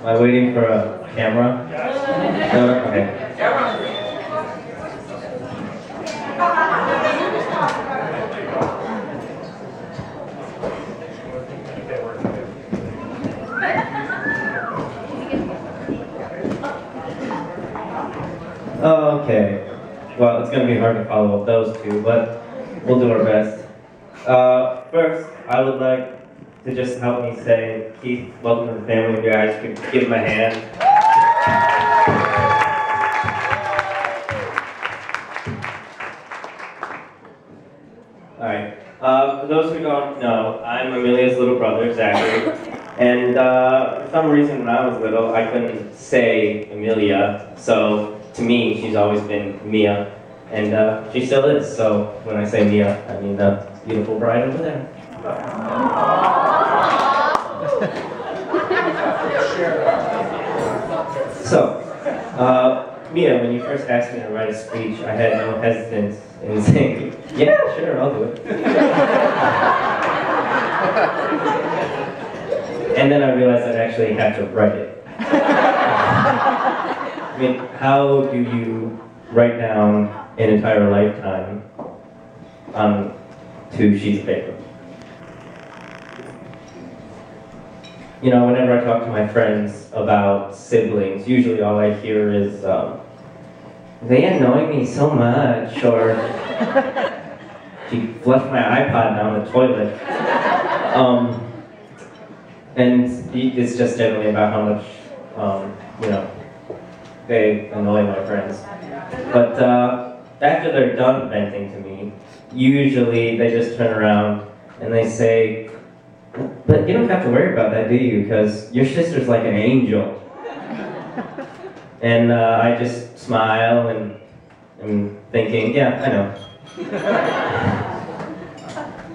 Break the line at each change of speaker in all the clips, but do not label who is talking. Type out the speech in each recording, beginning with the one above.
Am I waiting for a camera? No? Okay. Okay. Well, it's going to be hard to follow up those two, but we'll do our best. First, I would like to just help me say, Keith, welcome to the family. You guys could give him a hand. Alright. For those who don't know, I'm Amelia's little brother, Zachary. And for some reason when I was little, I couldn't say Amelia. So to me, she's always been Mia. And she still is. So when I say Mia, I mean the beautiful bride over there. So, Mia, when you first asked me to write a speech, I had no hesitance in saying, yeah, sure, I'll do it. And then I realized I'd actually have to write it. I mean, how do you write down an entire lifetime on 2 sheets of paper? You know, whenever I talk to my friends about siblings, usually all I hear is, they annoy me so much, or she flushed my iPod down the toilet. And it's just generally about how much, you know, they annoy my friends. But after they're done venting to me, usually they just turn around and they say, but you don't have to worry about that, do you? Because your sister's like an angel. And I just smile and I'm thinking, yeah, I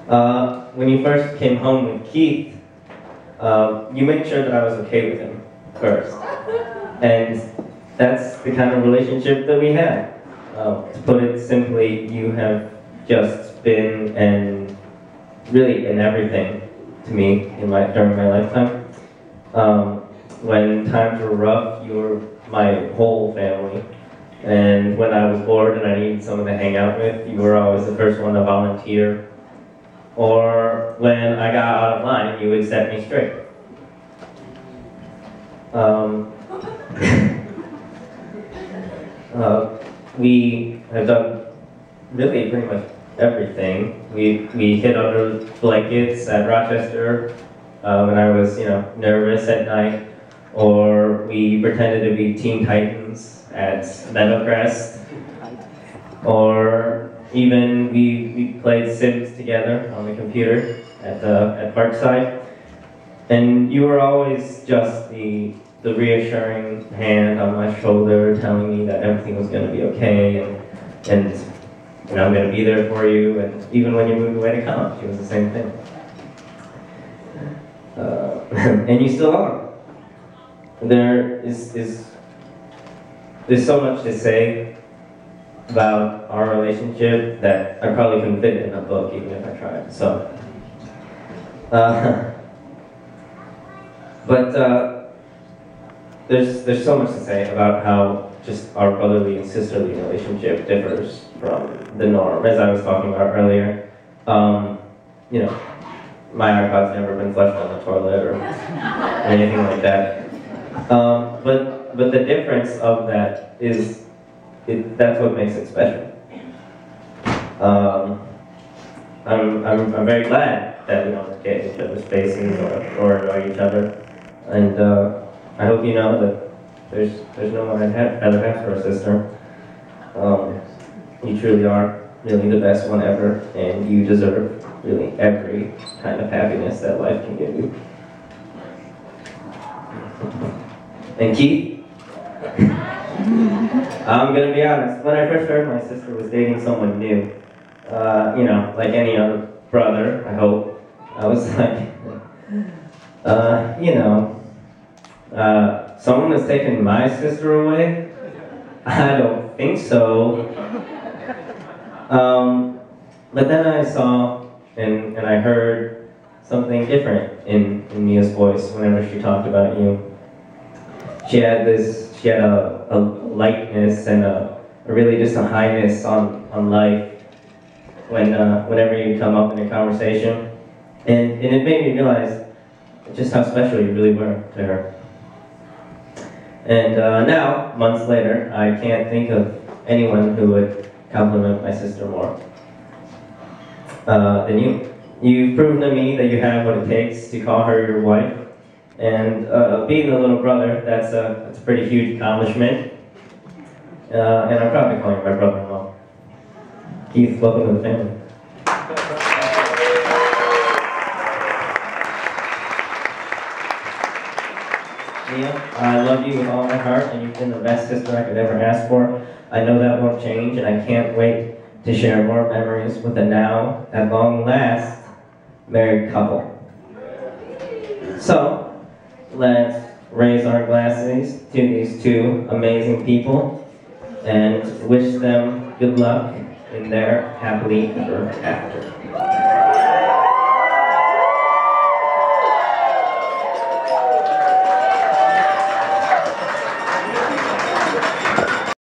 know. When you first came home with Keith, you made sure that I was okay with him first. And that's the kind of relationship that we have. To put it simply, you have just been and really in everything to me during my lifetime. When times were rough, you were my whole family. And when I was bored and I needed someone to hang out with, you were always the first one to volunteer. Or when I got out of line, you would set me straight. We have done really pretty much everything. We hid under blankets at Rochester when I was, you know, nervous at night, or we pretended to be Teen Titans at Meadowcrest, or even we played Sims together on the computer at Parkside. And you were always just the reassuring hand on my shoulder, telling me that everything was going to be okay, and you know, I'm going to be there for you. And even when you moved away to college, it was the same thing. And you still are. There's so much to say about our relationship that I probably couldn't fit in a book even if I tried. So, there's so much to say about how just our brotherly and sisterly relationship differs from the norm, as I was talking about earlier. You know, my iPod's never been flushed down the toilet or anything like that. But the difference of that is, that's what makes it special. I'm very glad that we don't get in each other's faces or annoy each other, and I hope you know that there's no one I'd rather have for a sister. You truly are really the best one ever, and you deserve really every kind of happiness that life can give you. And Keith, I'm gonna be honest, when I first heard my sister was dating someone new, you know, like any other brother, I hope, I was like, you know, someone has taken my sister away? I don't think so. But then I saw and I heard something different in Mia's voice whenever she talked about you. she had a lightness and a really just a highness on life whenever you come up in a conversation. And it made me realize just how special you really were to her. And now, months later, I can't think of anyone who would compliment my sister more than you. You've proven to me that you have what it takes to call her your wife. And being a little brother, that's a pretty huge accomplishment. And I'm proud to call you my brother-in-law. Keith, welcome to the family. Mia, I love you with all my heart, and you've been the best sister I could ever ask for. I know that won't change, and I can't wait to share more memories with a now, at long last, married couple. So, let's raise our glasses to these two amazing people and wish them good luck in their happily ever after.